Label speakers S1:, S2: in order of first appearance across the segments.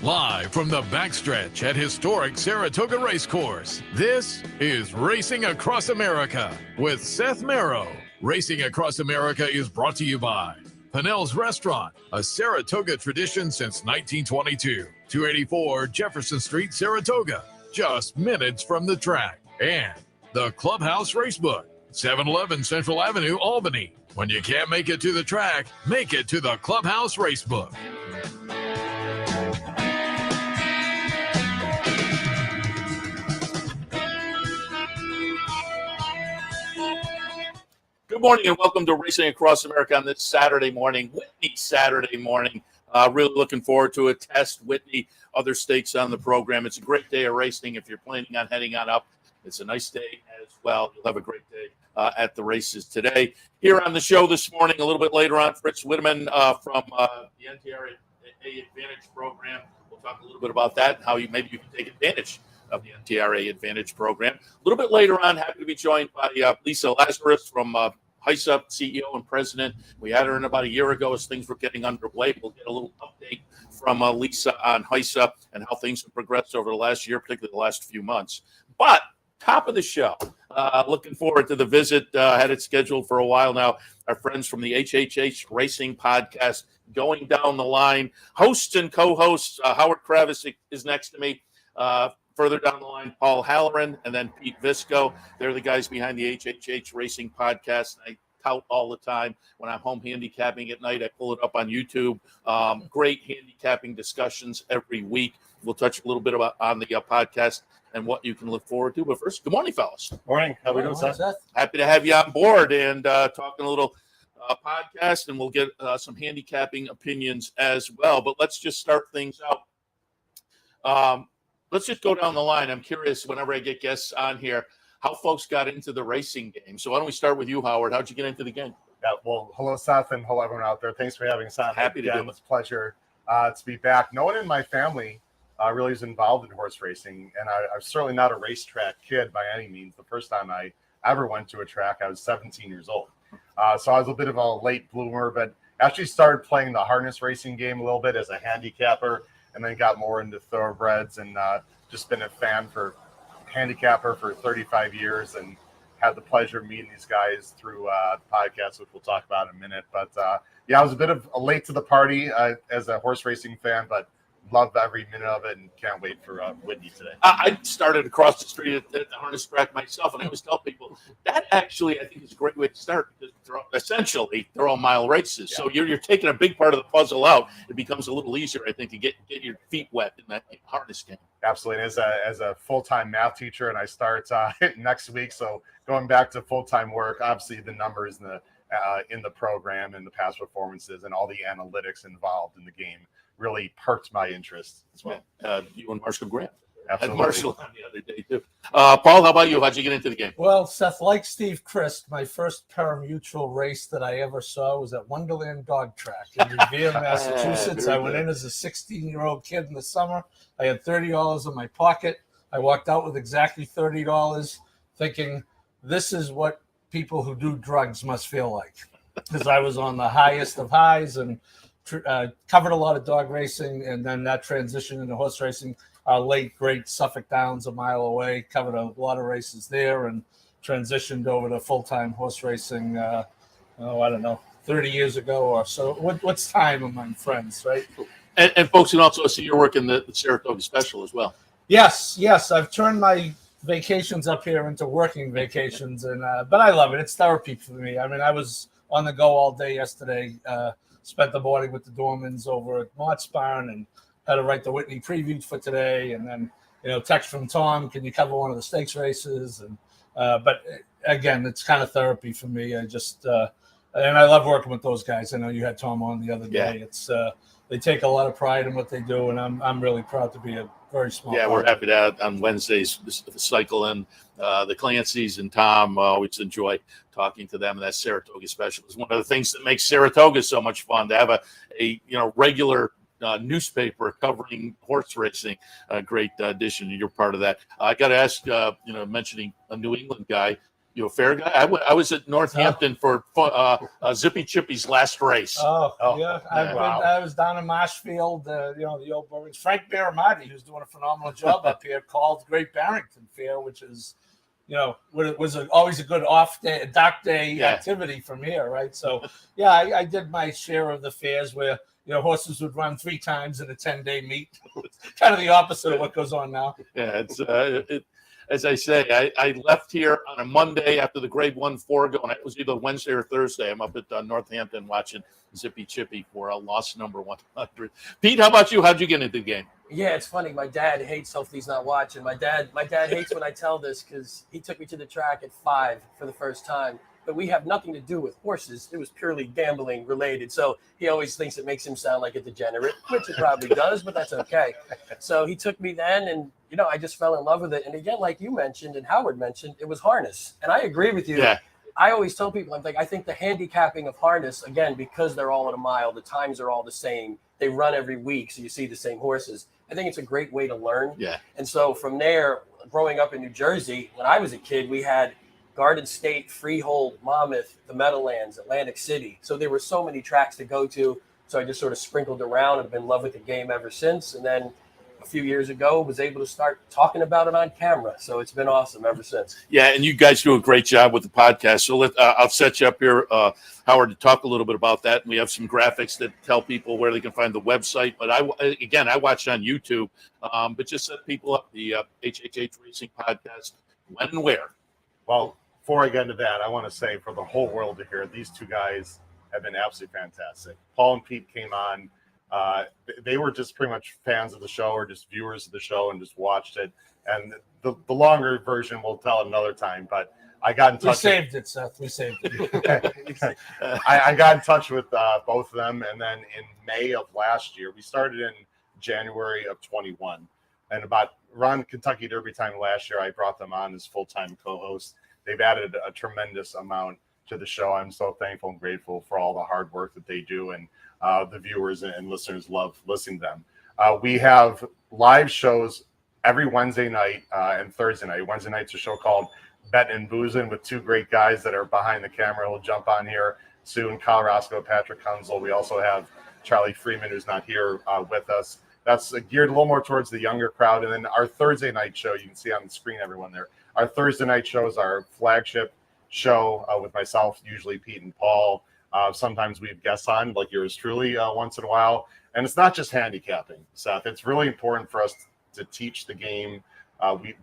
S1: Live from the backstretch at historic Saratoga Race Course, this is Racing Across America with Seth Merrow. Racing Across America is brought to you by Pinnell's Restaurant, a Saratoga tradition since 1922. 284 Jefferson Street, Saratoga, just minutes from the track. And the Clubhouse Racebook, 711 Central Avenue, Albany. When you can't make it to the track, make it to the Clubhouse Racebook.
S2: Good morning and welcome to Racing Across America on this Saturday morning, Whitney Saturday morning. Really looking forward to a test, Whitney, other stakes on the program. It's a great day of racing if you're planning on heading on up. It's a nice day as well. You'll have a great day at the races today. Here on the show this morning, a little bit later on, Fritz Widaman from the NTRA Advantage program. We'll talk a little bit about that and how maybe you can take advantage of the NTRA Advantage program. A little bit later on, happy to be joined by Lisa Lazarus from HISA, CEO and president. We had her in about a year ago as things were getting underway. We'll get a little update from Lisa on HISA and how things have progressed over the last year, particularly the last few months. But top of the show, looking forward to the visit. Had it scheduled for a while now. Our friends from the HHH Racing Podcast going down the line. Hosts and co-hosts, Howard Kravets is next to me. Further down the line, Paul Halloran and then Pete Visco. They're the guys behind the HHH Racing Podcast. I tout all the time. When I'm home handicapping at night, I pull it up on YouTube. Great handicapping discussions every week. We'll touch a little bit about on the podcast and what you can look forward to. But first, good morning, fellas.
S3: Morning. How are we doing, Seth?
S2: Happy to have you on board and talking a little podcast, and we'll get some handicapping opinions as well. But let's just start things out. Let's just go down the line. I'm curious, whenever I get guests on here, how folks got into the racing game. So why don't we start with you, Howard? How'd you get into the game?
S3: Yeah, well, hello, Seth, and hello, everyone out there. Thanks for having us on.
S2: Happy to do it.
S3: It's a pleasure to be back. No one in my family really is involved in horse racing, and I'm certainly not a racetrack kid by any means. The first time I ever went to a track, I was 17 years old. So I was a bit of a late bloomer, but actually started playing the harness racing game a little bit as a handicapper, and then got more into thoroughbreds, and just been a handicapper for 35 years, and had the pleasure of meeting these guys through the podcast, which we'll talk about in a minute. But yeah, I was a bit of a late to the party as a horse racing fan, but love every minute of it and can't wait for Whitney today.
S2: I started across the street at the harness track myself, and I always tell people that actually I think is a great way to start because they're all mile races. Yeah. So you're taking a big part of the puzzle out. It becomes a little easier, I think, to get your feet wet in that harness game.
S3: Absolutely. And as a full-time math teacher, and I start next week, so going back to full-time work, obviously the numbers in the program and the past performances and all the analytics involved in the game really perked my interest as well.
S2: You and Marshall Grant.
S3: Absolutely.
S2: Had Marshall on the other day, too. Paul, how about you? How'd you get into the game?
S4: Well, Seth, like Steve Christ, my first parimutuel race that I ever saw was at Wonderland Dog Track in Revere, Massachusetts. I went in as a 16-year-old kid in the summer. I had $30 in my pocket. I walked out with exactly $30 thinking, this is what people who do drugs must feel like. Because I was on the highest of highs and covered a lot of dog racing, and then that transition into horse racing. Our late, great Suffolk Downs a mile away, covered a lot of races there and transitioned over to full-time horse racing, I don't know, 30 years ago or so. What's time among friends, right?
S2: And folks can also see your work in the Saratoga Special as well.
S4: Yes. I've turned my vacations up here into working vacations, and but I love it. It's therapy for me. I mean, I was on the go all day yesterday, spent the morning with the Dormans over at Mott's Barn and had to write the Whitney preview for today. And then, text from Tom, can you cover one of the stakes races? And but again, it's kind of therapy for me. I just and I love working with those guys. I know you had Tom on the other day.
S2: Yeah.
S4: It's they take a lot of pride in what they do, and I'm really proud to be a very small.
S2: Yeah, we're happy to have on Wednesdays the cycle and the Clancy's and Tom. Always enjoy talking to them. And that Saratoga Special is one of the things that makes Saratoga so much fun to have a regular newspaper covering horse racing. A great addition. You're part of that. I got to ask, mentioning a New England guy, You a fair guy? I was at Northampton for Zippy Chippy's last race.
S4: Yeah. I was down in Marshfield, the old Burns. Frank Baramati, who's doing a phenomenal job up here, called Great Barrington Fair, which is, was always a good off day, dark day activity from here, right? So, I did my share of the fairs where, horses would run 3 times in a 10-day meet. Kind of the opposite of what goes on now.
S2: Yeah, it's as I say, I left here on a Monday after the Grade 1 4 and it was either Wednesday or Thursday. I'm up at Northampton watching Zippy Chippy for loss number 100. Pete, how about you? How'd you get into the game?
S5: Yeah, it's funny. My dad hates, hopefully he's not watching. My dad hates when I tell this because he took me to the track at 5 for the first time. But we have nothing to do with horses. It was purely gambling related. So he always thinks it makes him sound like a degenerate, which it probably does, but that's okay. So he took me then, and, I just fell in love with it. And again, like you mentioned and Howard mentioned, it was harness. And I agree with you.
S2: Yeah.
S5: I always tell people, I think the handicapping of harness, again, because they're all at a mile, the times are all the same. They run every week, so you see the same horses. I think it's a great way to learn.
S2: Yeah.
S5: And so from there, growing up in New Jersey, when I was a kid, we had Garden State, Freehold, Monmouth, the Meadowlands, Atlantic City. So there were so many tracks to go to. So I just sort of sprinkled around and have been in love with the game ever since. And then a few years ago, was able to start talking about it on camera. So it's been awesome ever since.
S2: Yeah, and you guys do a great job with the podcast. So I'll set you up here, Howard, to talk a little bit about that. And we have some graphics that tell people where they can find the website. But I watched on YouTube, but just set people up the HHH Racing Podcast, when and where.
S3: Well, before I get into that, I want to say for the whole world to hear, these two guys have been absolutely fantastic. Paul and Pete came on. They were just pretty much fans of the show or just viewers of the show and just watched it. And the longer version we'll tell another time. But I got in touch.
S4: We saved it, Seth. We saved it.
S3: I got in touch with both of them. And then in May of last year, we started in January of 21. And about around Kentucky Derby time last year, I brought them on as full-time co-hosts. They've added a tremendous amount to the show. I'm so thankful and grateful for all the hard work that they do, and the viewers and listeners love listening to them. We have live shows every Wednesday night and Thursday night. Wednesday night's a show called Betting and Boozing with 2 great guys that are behind the camera. We'll jump on here soon. Kyle Roscoe, Patrick Hunzel. We also have Charlie Freeman, who's not here with us. That's geared a little more towards the younger crowd. And then our Thursday night show, you can see on the screen, everyone there. Our Thursday night show is our flagship show with myself, usually Pete and Paul. Sometimes we have guests on, like yours truly, once in a while. And it's not just handicapping, Seth. It's really important for us to teach the game.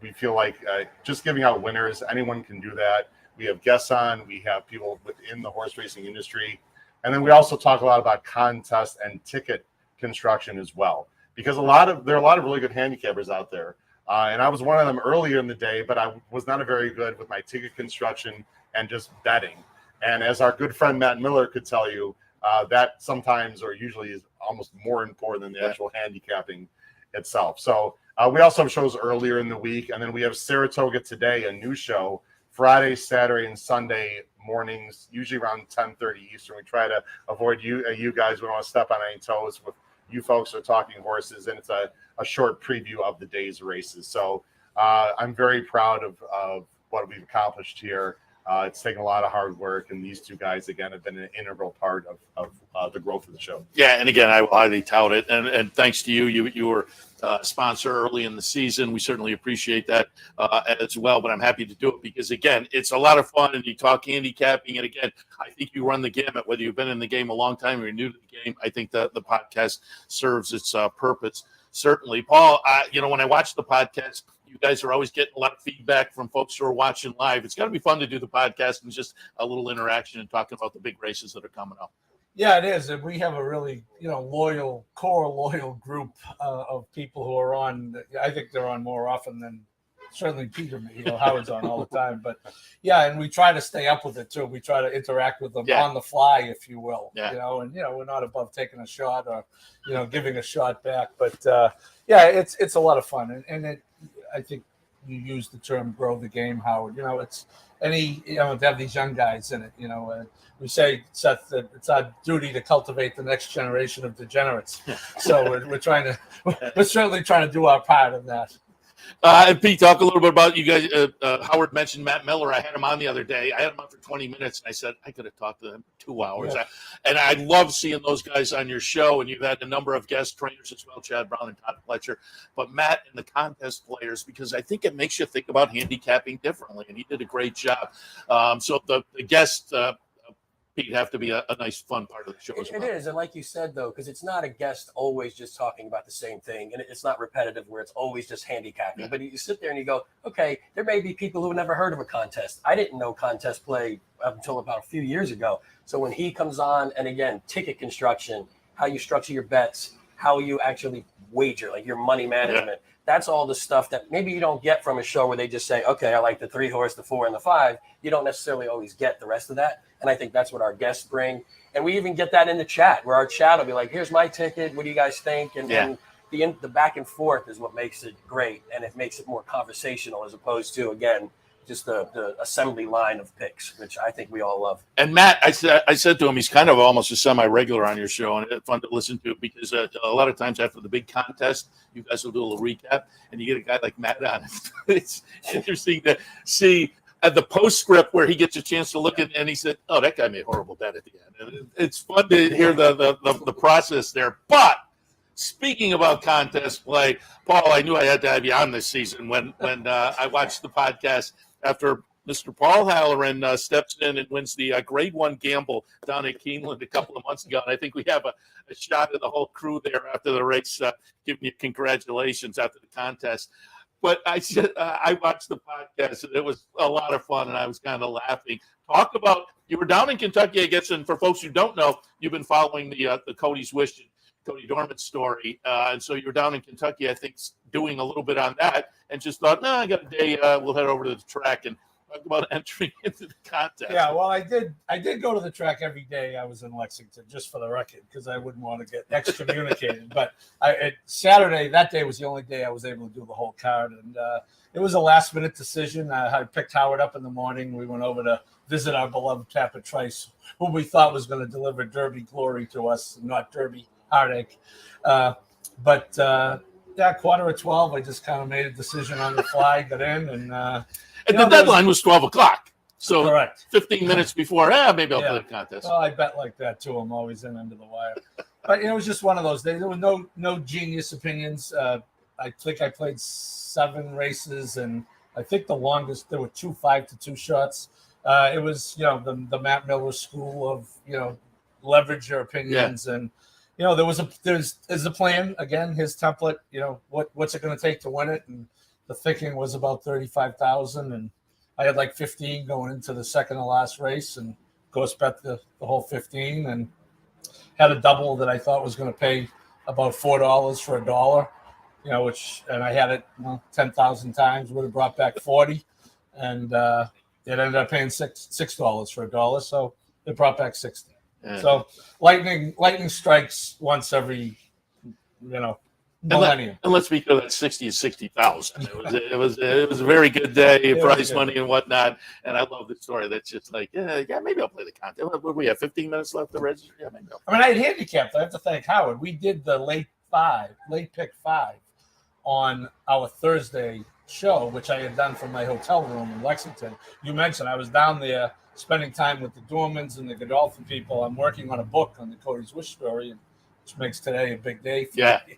S3: We feel like just giving out winners, anyone can do that. We have guests on. We have people within the horse racing industry. And then we also talk a lot about contest and ticket construction as well. Because there are a lot of really good handicappers out there. And I was one of them earlier in the day, but I was not very good with my ticket construction and just betting. And as our good friend Matt Miller could tell you, that sometimes or usually is almost more important than the actual handicapping itself. So we also have shows earlier in the week. And then we have Saratoga Today, a new show, Friday, Saturday, and Sunday mornings, usually around 10:30 Eastern. We try to avoid you guys. We don't want to step on any toes with you folks are talking horses, and it's a short preview of the day's races. So I'm very proud of what we've accomplished here. It's taken a lot of hard work, and these two guys, again, have been an integral part of the growth of the show.
S2: Yeah, and again, I will highly tout it. And thanks to you. You were a sponsor early in the season. We certainly appreciate that as well, but I'm happy to do it because, again, it's a lot of fun, and you talk handicapping. And, again, I think you run the gamut, whether you've been in the game a long time or you're new to the game. I think that the podcast serves its purpose, certainly. Paul, when I watch the podcast, you guys are always getting a lot of feedback from folks who are watching live. It's got to be fun to do the podcast and just a little interaction and talking about the big races that are coming up.
S4: Yeah, it is. And we have a really, loyal group of people who are on. I think they're on more often than certainly Peter, Howard's on all the time. But, yeah, and we try to stay up with it, too. We try to interact with them on the fly, if you will.
S2: Yeah.
S4: We're not above taking a shot or, giving a shot back. But, it's a lot of fun. And I think you use the term grow the game, Howard. It's to have these young guys in it. We say, Seth, that it's our duty to cultivate the next generation of degenerates. So we're certainly trying to do our part in that.
S2: And Pete, talk a little bit about you guys. Howard mentioned Matt Miller. I had him on the other day. I had him on for 20 minutes, and I said I could have talked to him for 2 hours.
S4: Yeah.
S2: And I love seeing those guys on your show. And you've had a number of guest trainers as well, Chad Brown and Todd Fletcher. But Matt and the contest players, because I think it makes you think about handicapping differently, and he did a great job. So the guests. Pete, have to be a nice, fun part of the show as well.
S5: It is, and like you said, though, because it's not a guest always just talking about the same thing, and it's not repetitive where it's always just handicapping.
S2: Yeah.
S5: But you sit there and you go, okay, there may be people who have never heard of a contest. I didn't know contest play up until about a few years ago. So when he comes on, and again, ticket construction, how you structure your bets, how you actually wager, like your money management. Yeah. That's all the stuff that maybe you don't get from a show where they just say, okay, I like the 3 horse, the 4, and the 5. You don't necessarily always get the rest of that. And I think that's what our guests bring. And we even get that in the chat where our chat will be like, here's my ticket. What do you guys think? And, and the back and forth is what makes it great. And it makes it more conversational as opposed to, again, just the assembly line of picks, which I think we all love.
S2: And Matt, I said to him, he's kind of almost a semi-regular on your show, and it's fun to listen to because a lot of times after the big contest, you guys will do a little recap, and you get a guy like Matt on. It's interesting to see at the postscript where he gets a chance to look at, and he said, "Oh, that guy made a horrible bet at the end." And it's fun to hear the process there. But speaking about contest play, Paul, I knew I had to have you on this season when I watched the podcast after Mr. Paul Halloran steps in and wins the Grade 1 gamble down at Keeneland a couple of months ago. And I think we have a shot of the whole crew there after the race, giving you congratulations after the contest. But I watched the podcast, and it was a lot of fun, and I was kind of laughing. Talk about, you were down in Kentucky, I guess, and for folks who don't know, you've been following the Cody's Wish, Cody Dorman story. And so you were down in Kentucky, I think, doing a little bit on that, and just thought, no, I got a day, we'll head over to the track and talk about entering into the contest.
S4: Yeah, well, I did go to the track every day I was in Lexington, just for the record, because I wouldn't want to get excommunicated. But Saturday, that day was the only day I was able to do the whole card, and it was a last-minute decision. I picked Howard up in the morning. We went over to visit our beloved Tapper Trice, whom we thought was going to deliver Derby glory to us, not Derby heartache. But 11:45, I just kind of made a decision on the fly, got in, and
S2: the deadline was 12 o'clock. So
S4: correct.
S2: 15 minutes before, maybe I'll play the contest.
S4: Well, I bet like that too. I'm always in under the wire. But it was just one of those days. There were no genius opinions. I think I played 7 races, and I think the longest there were 2 5-2 shots. It was the Matt Miller school of leverage your opinions, and there's a plan. Again, his template. What's it going to take to win it? And the thinking was about 35,000, and I had like 15 going into the second to last race, and of course bet the whole 15, and had a double that I thought was going to pay about $4 for $1. And I had it 10,000 times, would have brought back 40, and it ended up paying $6 for $1, so it brought back 60. Yeah. So lightning strikes once every millennium.
S2: And let's be clear, that 60 is 60,000. It was a very good day, prize money and whatnot. And I love the story. That's just like, maybe I'll play the contest. What do we have? 15 minutes left to register? Yeah, maybe.
S4: I had handicapped. I have to thank Howard. We did the late pick 5 on our Thursday show, which I had done from my hotel room in Lexington. You mentioned I was down there spending time with the Dormans and the Godolphin people. I'm working on a book on the Cody's Wish story, which makes today a big day for me.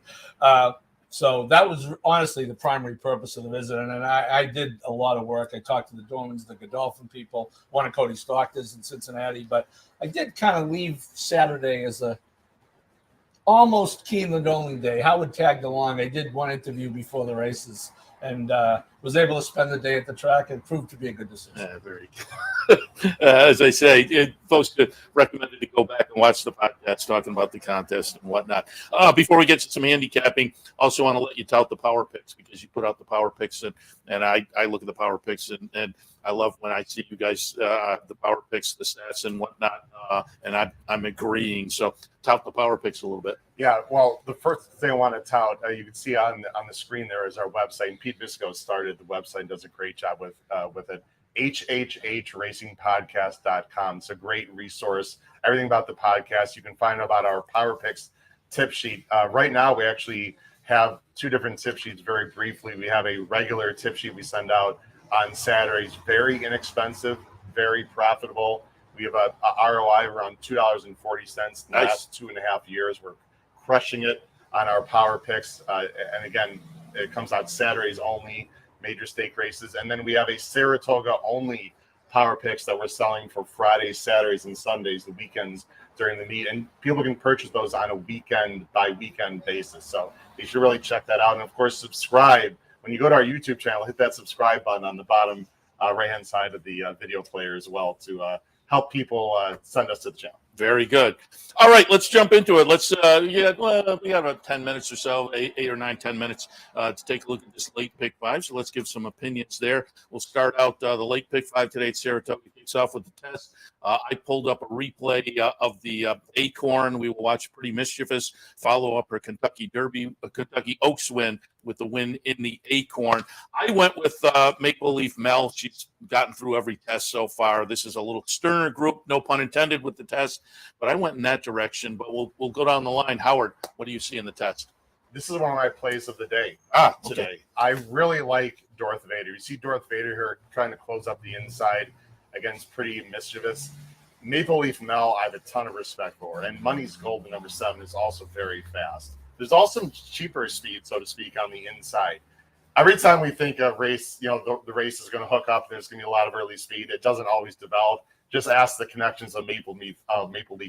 S4: So that was honestly the primary purpose of the visit. And I did a lot of work. I talked to the Dormans, the Godolphin people, one of Cody's doctors in Cincinnati. But I did kind of leave Saturday as a almost Keeneland only day. Howard tagged along. I did one interview before the races, and was able to spend the day at the track, and proved to be a good decision.
S2: Yeah, very good. As I say, folks recommended to go back and watch the podcast talking about the contest and whatnot. Before we get to some handicapping, also want to let you tout the power picks, because you put out the power picks, and I look at the power picks, and I love when I see you guys, the power picks, the stats and whatnot, and I'm agreeing. So tout the power picks a little bit.
S3: Yeah, well, the first thing I want to tout, you can see on the screen there is our website. And Pete Visco started the website and does a great job with it. HHHRacingPodcast.com. It's a great resource. Everything about the podcast. You can find out about our power picks tip sheet. Right now, we actually have two different tip sheets very briefly. We have a regular tip sheet we send out on Saturdays, very inexpensive, very profitable. We have a ROI around $2.40 the last 2.5 years. We're crushing it on our power picks. And again, it comes out Saturdays only, major stake races. And then we have a Saratoga only power picks that we're selling for Fridays, Saturdays, and Sundays, the weekends during the meet. And people can purchase those on a weekend by weekend basis. So you should really check that out. And of course, subscribe. When you go to our YouTube channel, hit that subscribe button on the bottom right-hand side of the video player as well to help people send us to the channel.
S2: Very good. All right, let's jump into it. Let's we have about 10 minutes or so, 8 or 9, 10 minutes to take a look at this late pick 5. So let's give some opinions there. We'll start out the late pick 5 today at Saratoga. Kicks off with the test. I pulled up a replay of the Acorn. We will watch Pretty Mischievous follow up her Kentucky Derby, Kentucky Oaks win with the win in the Acorn. I went with Maple Leaf Mel. She's gotten through every test so far. This is a little sterner group, no pun intended with the test, but I went in that direction. But we'll go down the line. Howard, what do you see in the test?
S3: This is one of my plays of the day today.
S2: Okay.
S3: I really like Darth Vader. You see Darth Vader here trying to close up the inside against Pretty Mischievous. Maple Leaf Mel, I have a ton of respect for. And Money's Gold, the number 7, is also very fast. There's also some cheaper speed, so to speak, on the inside. Every time we think a race, the race is going to hook up, there's going to be a lot of early speed. It doesn't always develop. Just ask the connections of Maple Leaf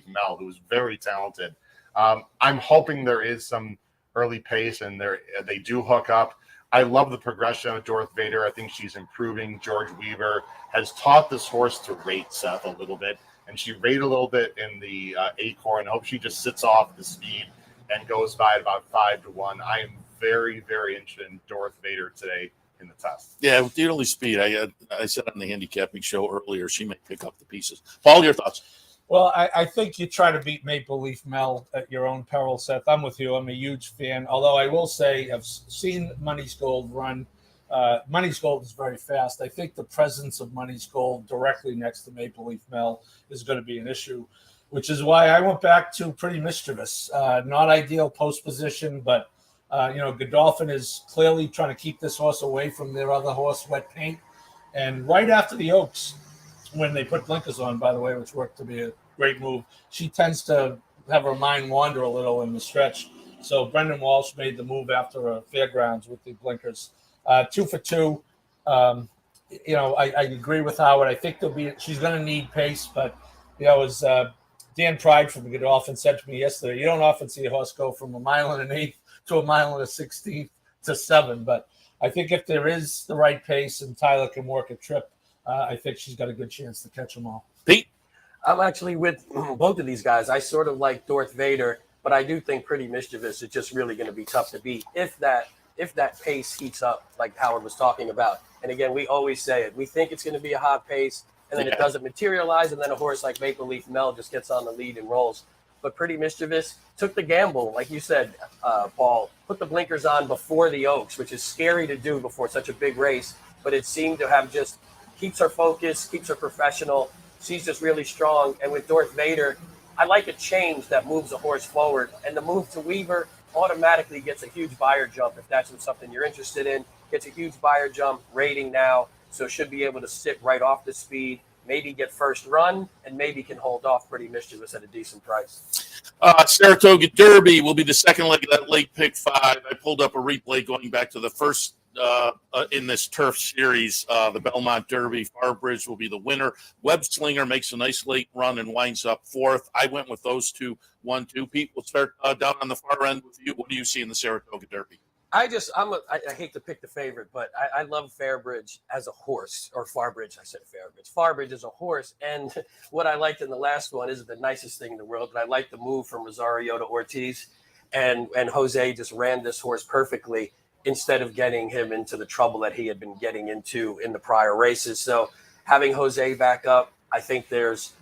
S3: Mel, who is very talented. I'm hoping there is some early pace and they do hook up. I love the progression of Darth Vader. I think she's improving. George Weaver has taught this horse to rate, Seth, a little bit, and she rated a little bit in the Acorn. I hope she just sits off the speed and goes by at about 5-1. I am very, very interested in Darth Vader today in the test.
S2: Yeah, with the early speed, I said on the handicapping show earlier, she may pick up the pieces. Paul, your thoughts?
S4: Well, I think you try to beat Maple Leaf Mel at your own peril, Seth. I'm with you. I'm a huge fan. Although I will say I've seen Money's Gold run. Money's Gold is very fast. I think the presence of Money's Gold directly next to Maple Leaf Mel is going to be an issue, which is why I went back to Pretty Mischievous. Not ideal post position, but, Godolphin is clearly trying to keep this horse away from their other horse, Wet Paint. And right after the Oaks, when they put blinkers on, by the way, which worked to be a great move, she tends to have her mind wander a little in the stretch. So Brendan Walsh made the move after a fairgrounds with the blinkers. 2 for 2. I agree with Howard. I think she's going to need pace, but as Dan Pride from the Godolphin said to me yesterday, you don't often see a horse go from 1 1/8 to 1 1/16 to 7. But I think if there is the right pace and Tyler can work a trip, I think she's got a good chance to catch them all.
S2: Pete?
S5: I'm actually with both of these guys. I sort of like Darth Vader, but I do think Pretty Mischievous is just really going to be tough to beat if that pace heats up, like Howard was talking about. And again, we always say it. We think it's going to be a hot pace, and then it doesn't materialize, and then a horse like Maple Leaf Mel just gets on the lead and rolls. But Pretty Mischievous took the gamble, like you said, Paul, put the blinkers on before the Oaks, which is scary to do before such a big race, but it seemed to have just keeps her focused, keeps her professional. She's just really strong. And with Darth Vader, I like a change that moves a horse forward. And the move to Weaver automatically gets a huge buyer jump if that's something you're interested in. Gets a huge buyer jump rating now, so should be able to sit right off the speed, maybe get first run, and maybe can hold off Pretty Mischievous at a decent price.
S2: Saratoga Derby will be the second leg of that late pick 5. I pulled up a replay going back to the first in this turf series, the Belmont Derby. Farbridge will be the winner. Web Slinger makes a nice late run and winds up 4th. I went with those two, 1-2. Pete, we'll start down on the far end with you. What do you see in the Saratoga Derby?
S5: I hate to pick the favorite, but I love Fairbridge as a horse, or Farbridge. I said Fairbridge. Farbridge is a horse, and what I liked in the last one isn't the nicest thing in the world, but I liked the move from Rosario to Ortiz, and Jose just ran this horse perfectly, instead of getting him into the trouble that he had been getting into in the prior races. So having Jose back up, I think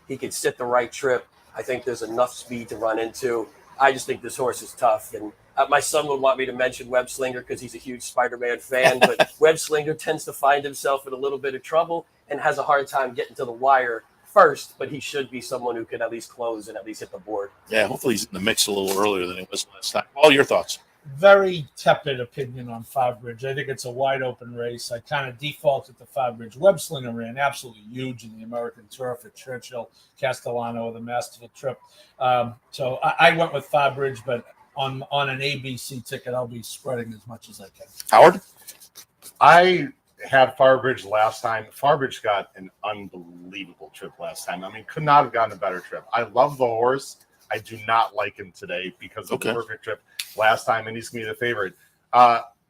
S5: he could sit the right trip. I think there's enough speed to run into. I just think this horse is tough. And my son would want me to mention Web Slinger because he's a huge Spider-Man fan, but Web Slinger tends to find himself in a little bit of trouble and has a hard time getting to the wire first, but he should be someone who could at least close and at least hit the board.
S2: Yeah, hopefully he's in the mix a little earlier than he was last time. All your thoughts?
S4: very tepid opinion on Farbridge. I think it's a wide open race. I kind of defaulted to Farbridge. Webslinger ran absolutely huge in the American Turf at Churchill, Castellano, the masterful trip. So I went with Farbridge, but on an ABC ticket, I'll be spreading as much as I can.
S2: Howard?
S3: I had Farbridge last time. Farbridge got an unbelievable trip last time. I mean, could not have gotten a better trip. I love the horse. I do not like him today because of the perfect trip last time, and he's going to be the favorite.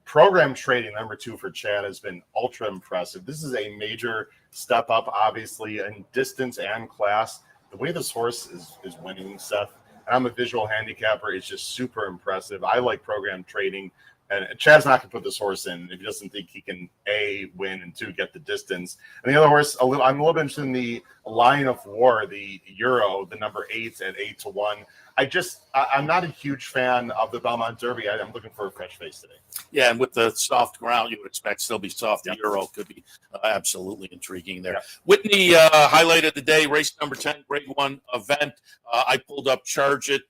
S3: Program trading, number 2 for Chad, has been ultra impressive. This is a major step up, obviously, in distance and class. The way this horse is winning, Seth, and I'm a visual handicapper, is just super impressive. I like program trading. And Chad's not going to put this horse in if he doesn't think he can, A, win, and 2, get the distance. And the other horse, I'm a little bit interested in the Lion of War, the Euro, the number 8 at 8-1. I'm not a huge fan of the Belmont Derby. I'm looking for a fresh face today.
S2: Yeah, and with the soft ground, you would expect still be soft. The Euro could be absolutely intriguing there. Whitney highlighted the day, race number 10, Grade 1 event. I pulled up Charge It,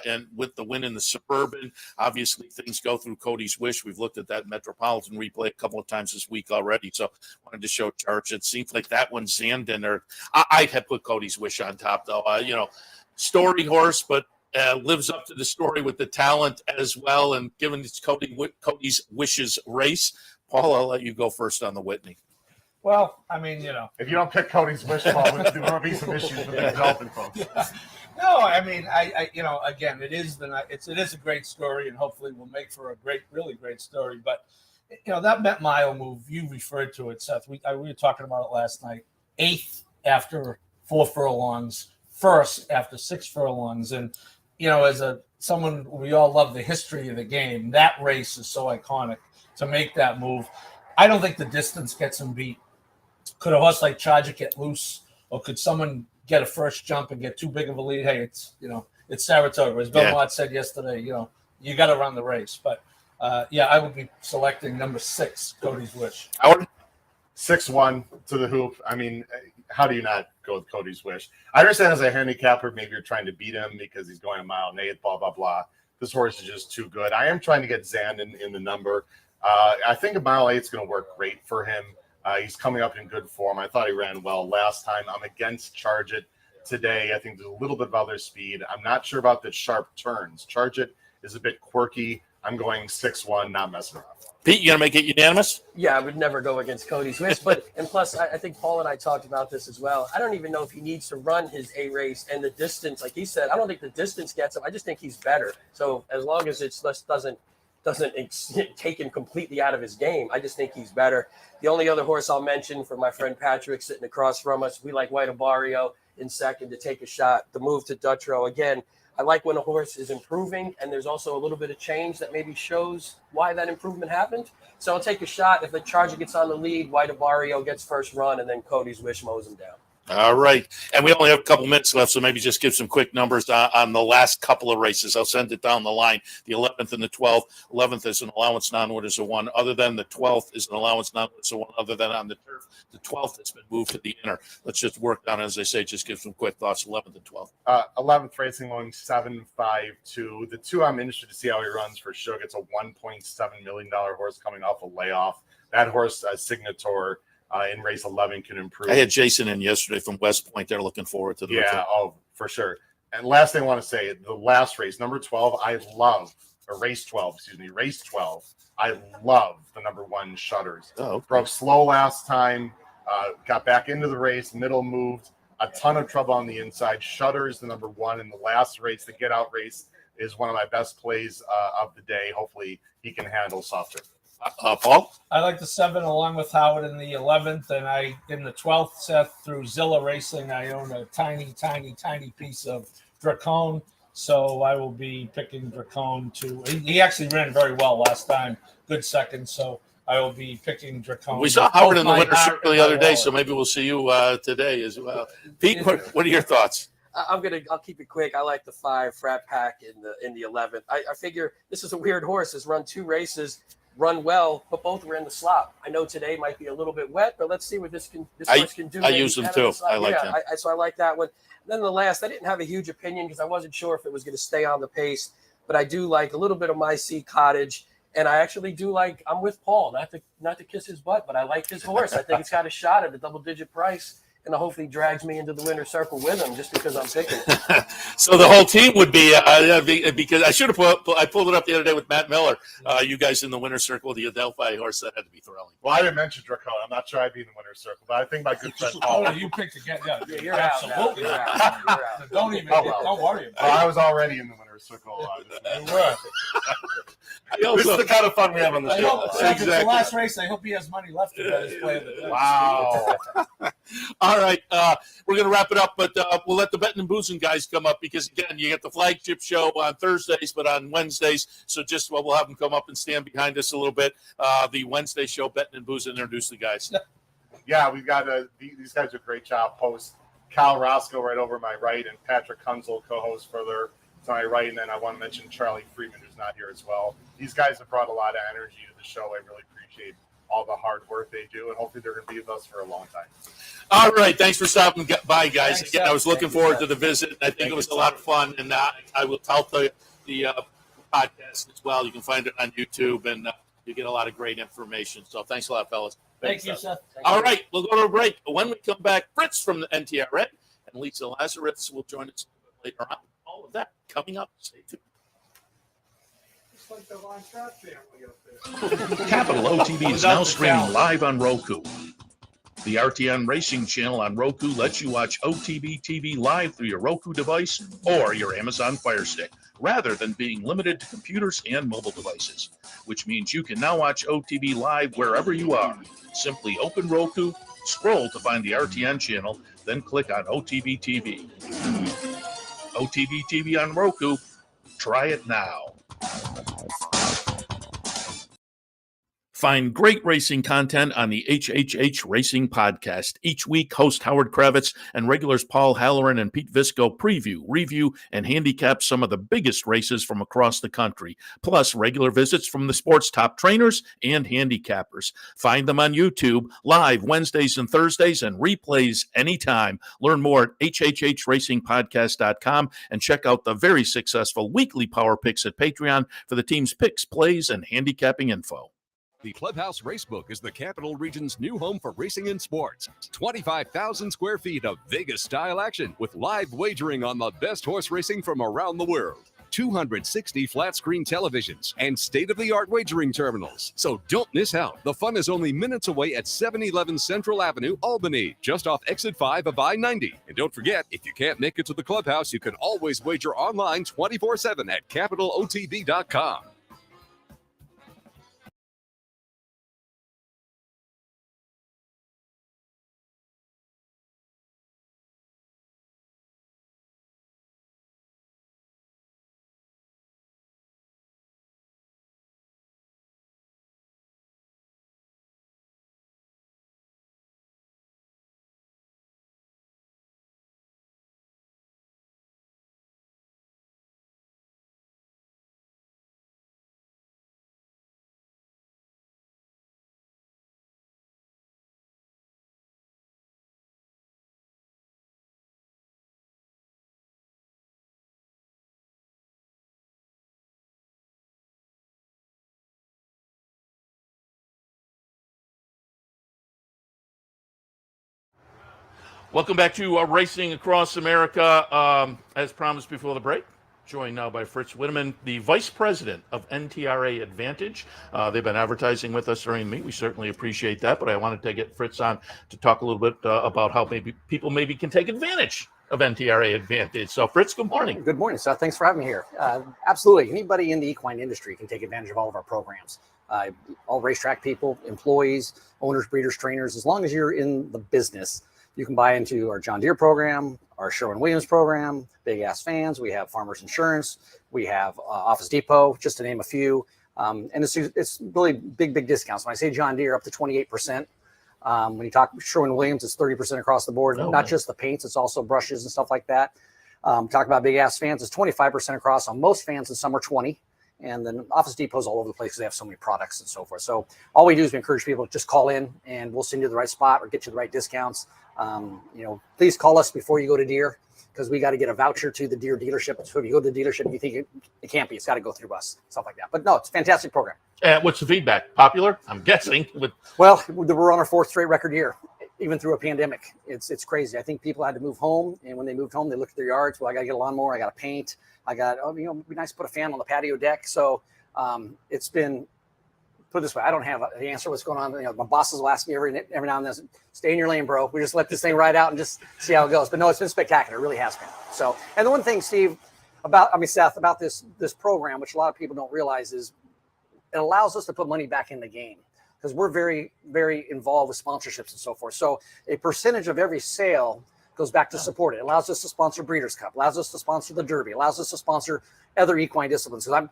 S2: and with the win in the Suburban, obviously things go through Cody's Wish. We've looked at that Metropolitan replay a couple of times this week already, so wanted to show Charge It. Seems like that one Zandon, or I had put Cody's Wish on top, though. Story horse, but lives up to the story with the talent as well. And given it's Cody's Wishes race, Paul, I'll let you go first on the Whitney.
S4: Well, I mean,
S3: if you don't pick Cody's Wish, Paul, there will be some issues with the development folks.
S4: Yeah. No, I mean, I again, it is a great story, and hopefully will make for a really great story. But that Met Mile move, you referred to it, Seth. We were talking about it last night. 8th after 4 furlongs, 1st after 6 furlongs, and as someone, we all love the history of the game. That race is so iconic to make that move. I don't think the distance gets him beat. Could a horse like Charger get loose, or could someone get a first jump and get too big of a lead? Hey, it's Saratoga. As Bill Mott said yesterday, you got to run the race. But I would be selecting number 6, Cody's Wish.
S2: Howard?
S3: 6-1 to the hoop. I mean, how do you not go with Cody's Wish? I understand as a handicapper, maybe you're trying to beat him because he's going a mile and 8, blah, blah, blah. This horse is just too good. I am trying to get Zandon in the number. I think a mile 8 is going to work great for him. He's coming up in good form. I thought he ran well last time. I'm against Charge It today. I think there's a little bit of other speed. I'm not sure about the sharp turns. Charge It is a bit quirky. I'm going 6-1, not messing around.
S2: Pete, you going to make it unanimous?
S5: Yeah, I would never go against Cody's Wish. And plus, I think Paul and I talked about this as well. I don't even know if he needs to run his A race and the distance. Like he said, I don't think the distance gets him. I just think he's better. So as long as it doesn't take him completely out of his game, I just think he's better. The only other horse I'll mention for my friend Patrick sitting across from us, we like Widaman in second to take a shot. The move to Dutrow, again, I like when a horse is improving and there's also a little bit of change that maybe shows why that improvement happened. So I'll take a shot. If the Charger gets on the lead, Widaman gets first run, and then Cody's Wish mows him down.
S2: All right. And we only have a couple minutes left, so maybe just give some quick numbers on the last couple of races. I'll send it down the line. The 11th and the 12th. 11th is an allowance non-winners of 1. Other than the 12th is an allowance non-winners of 1. Other than on the turf, the 12th has been moved to the inner. Let's just work down, as they say, just give some quick thoughts. 11th and 12th.
S3: 11th racing going 7-5-2. The 2 I'm interested to see how he runs for Suge. It's a $1.7 million horse coming off a layoff. That horse, Signator, in race 11 can improve.
S2: I had Jason in yesterday from West Point. They're looking forward to the return.
S3: For sure. And last thing I want to say, the last race, number 12, race 12. I love the number 1 Shutters. Broke slow last time, got back into the race, middle moved, a ton of trouble on the inside. Shutters, the number 1 in the last race, the get out race, is one of my best plays of the day. Hopefully he can handle softer.
S2: Paul?
S4: I like the 7 along with Howard in the 11th, and in the 12th, Seth, through Zilla Racing, I own a tiny piece of Dracone, so I will be picking Dracone to. He actually ran very well last time, good second, so I will be picking Dracone.
S2: We saw Howard in the winner's circle the other day, so maybe we'll see you today as well. Pete, what are your thoughts?
S5: I'll keep it quick. I like the 5 Frat Pack in the 11th. I figure this is a weird horse. Has run 2 races. Run well, but both were in the slop. I know today might be a little bit wet, but let's see what this horse can do.
S2: I use them too. I like them.
S5: So I like that one. And then the last, I didn't have a huge opinion because I wasn't sure if it was going to stay on the pace. but I do like a little bit of My Sea Cottage. And I actually do like, I'm with Paul, not to kiss his butt, but I like his horse. I think it's got a shot at a double-digit price, and hopefully drags me into the winner's circle with him just because I'm picking.
S2: So the whole team would be because I should have I pulled it up the other day with Matt Miller. You guys in the winner's circle, the Adelphi horse, that had to be thrilling.
S3: Well, I didn't mention Dracona. I'm not sure I'd be in the winner's circle, but I think my good friend Paul.
S4: Oh, you picked again. Yeah,
S5: You're
S4: absolutely.
S5: out. You're out.
S4: Don't even. Don't worry about it.
S3: I was already in the winner's circle.
S4: You were.
S3: This is the kind of fun we have on the
S4: I
S3: show.
S4: hope, if it's the last race, I hope he has money left to bet his play of the day.
S3: Wow.
S2: All right, we're going to wrap it up, but we'll let the Betting and Boozing guys come up because, again, you get the flagship show on Thursdays, but on Wednesdays. So just we'll have them come up and stand behind us a little bit. The Wednesday show, Betting and Boozing, introduce the guys.
S3: Yeah, we've got these guys do a great job. Host Cal Roscoe right over my right, and Patrick Kunzel, co-host further to my right. And then I want to mention Charlie Friedman, who's not here as well. These guys have brought a lot of energy to the show. I really appreciate all the hard work they do, and hopefully they're going to be with us for a long time.
S2: All right, thanks for stopping by, guys.
S5: Thanks,
S2: Again,
S5: Seth.
S2: I was looking forward to the visit. I think it was a lot of fun, and I will tout the podcast as well. You can find it on YouTube, and you get a lot of great information. So thanks a lot, fellas.
S4: Thank you, Seth.
S2: All right, we'll go to a break. When we come back, Fritz from the NTRA and Lisa Lazarus will join us later on. All of that coming up. Stay tuned.
S6: It's like the Von Trapp family up there.
S7: Capital OTB is now streaming live on Roku. The RTN Racing channel on Roku lets you watch OTB TV live through your Roku device or your Amazon Fire Stick, rather than being limited to computers and mobile devices, which means you can now watch OTB live wherever you are. Simply open Roku, scroll to find the RTN channel, then click on OTB TV. OTB TV on Roku. Try it now.
S2: Find great racing content on the HHH Racing Podcast. Each week, host Howard Kravets and regulars Paul Halloran and Pete Visco preview, review, and handicap some of the biggest races from across the country, plus regular visits from the sport's top trainers and handicappers. Find them on YouTube, live Wednesdays and Thursdays, and replays anytime. Learn more at hhhracingpodcast.com and check out the very successful weekly Power Picks at Patreon for the team's picks, plays, and handicapping info.
S8: The Clubhouse Racebook is the Capital Region's new home for racing and sports. 25,000 square feet of Vegas-style action with live wagering on the best horse racing from around the world. 260 flat-screen televisions and state-of-the-art wagering terminals. So don't miss out. The fun is only minutes away at 711 Central Avenue, Albany, just off Exit 5 of I-90. And don't forget, if you can't make it to the Clubhouse, you can always wager online 24/7 at capitalotb.com.
S2: Welcome back to Racing Across America. As promised before the break, joined now by Fritz Widaman, the Vice President of NTRA Advantage. They've been advertising with us during the meet. We certainly appreciate that, but I wanted to get Fritz on to talk a little bit about how maybe people can take advantage of NTRA Advantage. So, Fritz, good morning.
S9: Good morning, Seth. Thanks for having me here. Absolutely. Anybody in the equine industry can take advantage of all of our programs. All racetrack people, employees, owners, breeders, trainers, as long as you're in the business, you can buy into our John Deere program, our Sherwin-Williams program, Big Ass Fans. We have Farmers Insurance. We have Office Depot, just to name a few. And it's really big discounts. When I say John Deere, up to 28%. When you talk Sherwin-Williams, it's 30% across the board.
S2: Oh,
S9: Not just the paints, it's also brushes and stuff like that. Talk about Big Ass Fans, it's 25% across on most fans, and some are 20. And then Office Depot's all over the place because they have so many products and so forth. So all we do is we encourage people to just call in and we'll send you the right spot or get you the right discounts. Please call us before you go to Deere, because we got to get a voucher to the deer dealership. So if you go to the dealership, you think it can't be, it's got to go through us, stuff like that. But no, it's a fantastic program.
S2: What's the feedback? Popular? I'm guessing.
S9: Well, we're on our 4th straight record year, even through a pandemic. It's crazy. I think people had to move home, and when they moved home, they looked at their yards. Well, I got to get a lawnmower. I got to paint. I got, it'd be nice to put a fan on the patio deck. So it's been, put it this way, I don't have the answer what's going on. My bosses will ask me every now and then, stay in your lane, bro. We just let this thing ride out and just see how it goes. But no, it's been spectacular. It really has been. So, and the one thing, Steve, Seth, about this program, which a lot of people don't realize, is it allows us to put money back in the game, because we're very, very involved with sponsorships and so forth. So a percentage of every sale goes back to support it. It allows us to sponsor Breeders' Cup, allows us to sponsor the Derby, allows us to sponsor other equine disciplines. Because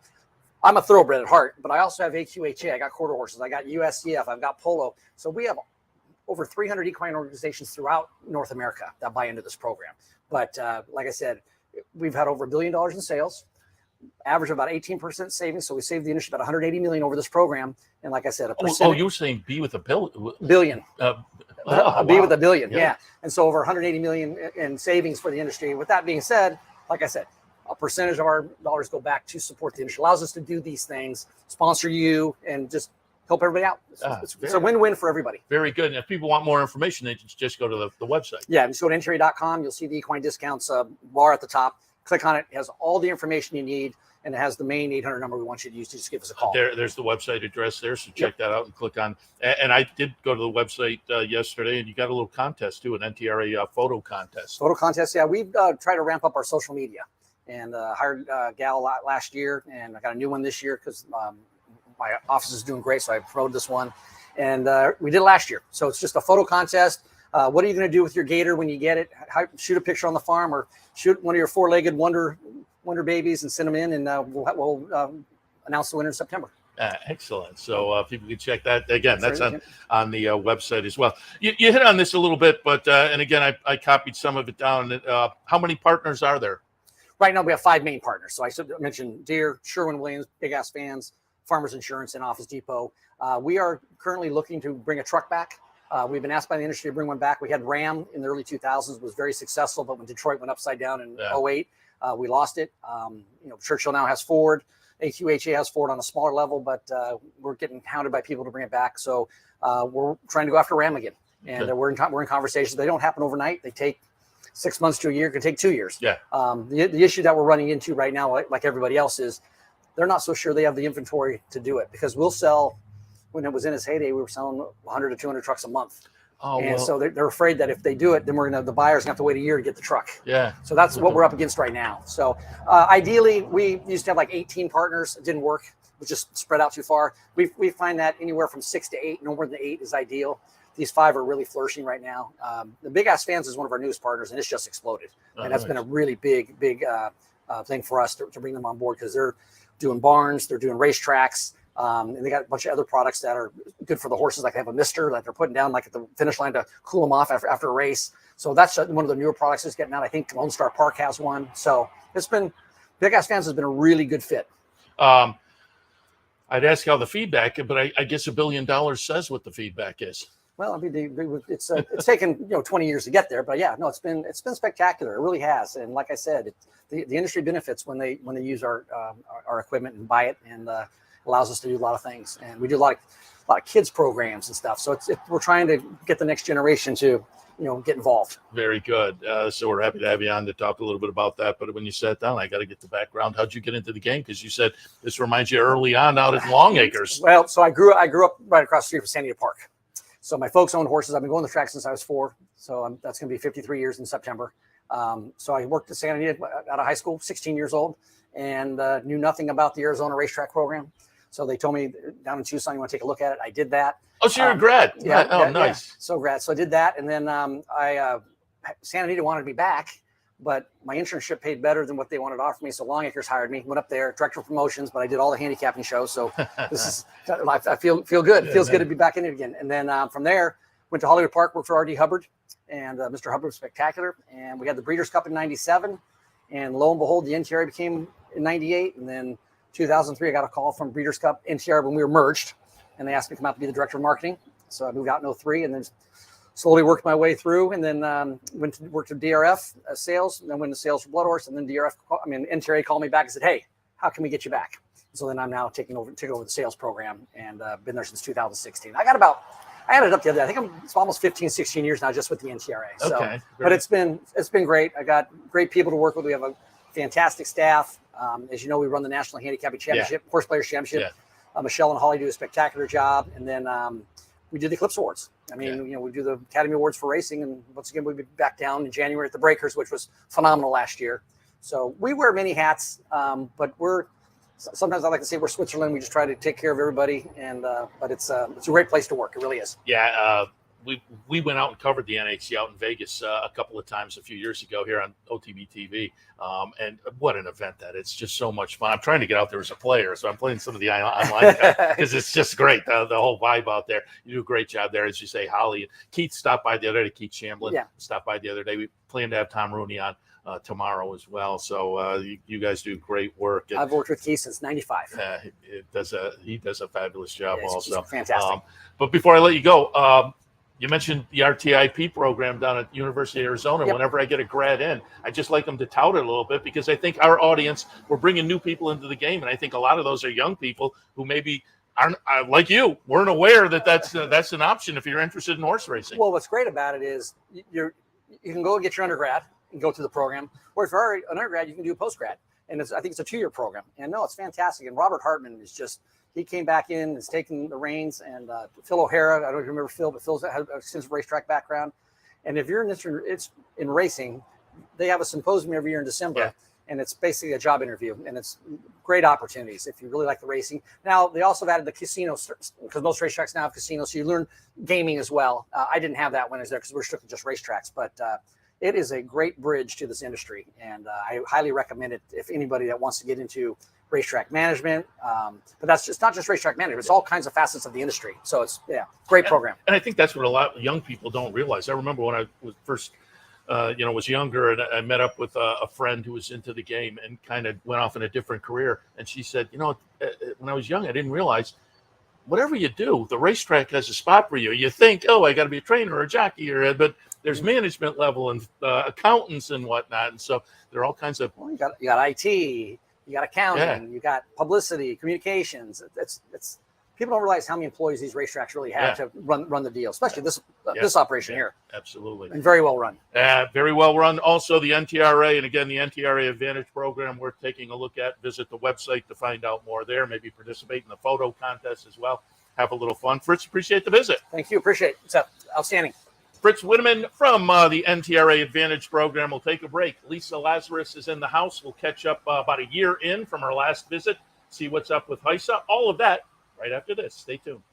S9: I'm a thoroughbred at heart, but I also have HUHA. I got quarter horses. I got USCF. I've got polo. So we have over 300 equine organizations throughout North America that buy into this program. But like I said, we've had over $1 billion in sales, average of about 18% savings. So we saved the industry about $180 million over this program. And like I said, a percentage.
S2: You were saying B with a
S9: billion. B with a billion. Yeah. And so over 180 million in savings for the industry. With that being said, like I said, a percentage of our dollars go back to support the industry. Allows us to do these things, sponsor you, and just help everybody out. It's a win-win for everybody.
S2: Very good. And if people want more information, they just go to the website.
S9: Yeah, just go to NTRA.com. You'll see the equine discounts bar at the top. Click on it. It has all the information you need, and it has the main 800 number we want you to use to just give us a call.
S2: There's the website address there, so check that out and click on. And I did go to the website yesterday, and you got a little contest too, an NTRA photo contest.
S9: Photo contest, yeah. We've tried to ramp up our social media, and hired a gal last year, and I got a new one this year because my office is doing great, so I promoted this one. And we did it last year. So it's just a photo contest. What are you going to do with your gator when you get it? Shoot a picture on the farm, or shoot one of your 4-legged wonder babies and send them in, and we'll announce the winner in September.
S2: Excellent. So people can check that. Again, that's on the website as well. You hit on this a little bit, but and again, I copied some of it down. How many partners are there?
S9: Right now, we have 5 main partners. So I mentioned Deere, Sherwin-Williams, Big Ass Fans, Farmers Insurance, and Office Depot. We are currently looking to bring a truck back. We've been asked by the industry to bring one back. We had Ram in the early 2000s, was very successful, but when Detroit went upside down in 08, we lost it. Churchill now has Ford. HUHA has Ford on a smaller level, but we're getting hounded by people to bring it back. So we're trying to go after Ram again. And we're in conversations. They don't happen overnight. They take 6 months to a year. It could take 2 years. Yeah. The issue that we're running into right now, like everybody else, is they're not so sure they have the inventory to do it, because we'll sell, when it was in its heyday, we were selling 100 to 200 trucks a month. So they're afraid that if they do it, then the buyers gonna have to wait a year to get the truck. Yeah. So that's what we're up against right now. So ideally, we used to have like 18 partners. It didn't work. It was just spread out too far. We find that anywhere from 6 to 8, no more than 8 is ideal. These 5 are really flourishing right now. The Big Ass Fans is one of our newest partners, and it's just exploded. And that's been a really big thing for us to bring them on board, because they're doing barns, they're doing racetracks, and they got a bunch of other products that are good for the horses. Like they have a mister that they're putting down like at the finish line to cool them off after a race. So that's one of the newer products that's getting out. I think Lone Star Park has one. So it's been, Big Ass Fans has been a really good fit.
S2: I'd ask how the feedback, but I guess $1 billion says what the feedback is.
S9: Well, I mean, it's taken 20 years to get there, but yeah, no, it's been spectacular. It really has, and like I said, the industry benefits when they use our equipment and buy it, and allows us to do a lot of things. And we do a lot of kids programs and stuff. So we're trying to get the next generation to get involved.
S2: Very good. So we're happy to have you on to talk a little bit about that. But when you sat down, I got to get the background. How'd you get into the game? Because you said this reminds you early on out at Long Acres.
S9: Well, so I grew up right across the street from San Diego Park. So my folks own horses. I've been going to the track since I was 4. So that's going to be 53 years in September. So I worked at San Diego out of high school, 16 years old, and knew nothing about the Arizona racetrack program. So they told me down in Tucson, you want to take a look at it. I did that.
S2: Oh, so you're a grad.
S9: Yeah.
S2: Oh, nice.
S9: Yeah. So grad. So I did that. And then Santa Anita wanted me back, but my internship paid better than what they wanted to offer me. So Long Acres hired me, went up there, director of promotions, but I did all the handicapping shows. So this is, I feel good. It feels good to be back in it again. And then from there, went to Hollywood Park, worked for R.D. Hubbard, and Mr. Hubbard was spectacular. And we had the Breeders' Cup in 97. And lo and behold, the NTRA became in 98. And then 2003, I got a call from Breeders' Cup NTRA when we were merged. And they asked me to come out to be the director of marketing. So I moved out in 03. And then slowly worked my way through, and then went to work to DRF sales, and then went to sales for Blood Horse, and then NTRA called me back and said, "Hey, how can we get you back?" So then I'm now taking over the sales program, and been there since 2016. I added up the other day. I think it's almost 15, 16 years now just with the NTRA. So,
S2: Okay,
S9: but it's been great. I got great people to work with. We have a fantastic staff. As you know, we run the National Handicapping Championship, Horse Players Championship. Michelle and Holly do a spectacular job, and then we do the Eclipse Awards. I mean, we do the Academy Awards for racing, and once again, we'll be back down in January at the Breakers, which was phenomenal last year. So we wear many hats, but sometimes I like to say we're Switzerland. We just try to take care of everybody, and but it's a great place to work. It really is.
S2: Yeah, we went out and covered the NHC out in Vegas a couple of times a few years ago here on OTB TV, and what an event that! It's just so much fun. I'm trying to get out there as a player, so I'm playing some of the online because it's just great. The whole vibe out there. You do a great job there, as you say. Holly and Keith stopped by the other day. Keith Shamblin stopped by the other day. We plan to have Tom Rooney on tomorrow as well. So you guys do great work. And,
S9: I've worked with Keith since '95.
S2: He does a fabulous job also.
S9: Fantastic.
S2: But before I let you go, you mentioned the RTIP program down at University of Arizona. Whenever I get a grad in, I just like them to tout it a little bit, because I think our audience, we're bringing new people into the game. And I think a lot of those are young people who maybe aren't like you, weren't aware that that's an option if you're interested in horse racing.
S9: Well, what's great about it is you can go and get your undergrad and go through the program, or if you're already an undergrad, you can do a postgrad. And I think it's a 2-year program. And no, it's fantastic. And Robert Hartman is he came back in, is taking the reins, and Phil O'Hara, I don't know if you remember Phil, but Phil's had an extensive racetrack background. And if you're in racing, they have a symposium every year in December, and it's basically a job interview, and it's great opportunities if you really like the racing. Now, they also have added the casinos, because most racetracks now have casinos, so you learn gaming as well. I didn't have that when I was there because we're strictly just racetracks, but it is a great bridge to this industry, and I highly recommend it if anybody that wants to get into racetrack management. But that's just not just racetrack management; it's all kinds of facets of the industry. So it's great program.
S2: And I think that's what a lot of young people don't realize. I remember when I was first, was younger, and I met up with a friend who was into the game and kind of went off in a different career. And she said, when I was young, I didn't realize, whatever you do, the racetrack has a spot for you. You think, I got to be a trainer or a jockey, but there's management level and accountants and whatnot. And so there are all kinds of.
S9: Well, you got IT, you got accounting, you got publicity, communications. It's people don't realize how many employees these racetracks really have to run the deal, especially this operation here.
S2: Absolutely.
S9: And very well run.
S2: Very well run. Also, the NTRA, and again, the NTRA Advantage program worth taking a look at. Visit the website to find out more there. Maybe participate in the photo contest as well. Have a little fun. Fritz, appreciate the visit.
S9: Thank you. Appreciate it. It's outstanding.
S2: Fritz Widaman from the NTRA Advantage program. We'll take a break. Lisa Lazarus is in the house. We'll catch up about a year in from our last visit, see what's up with HISA. All of that right after this. Stay tuned.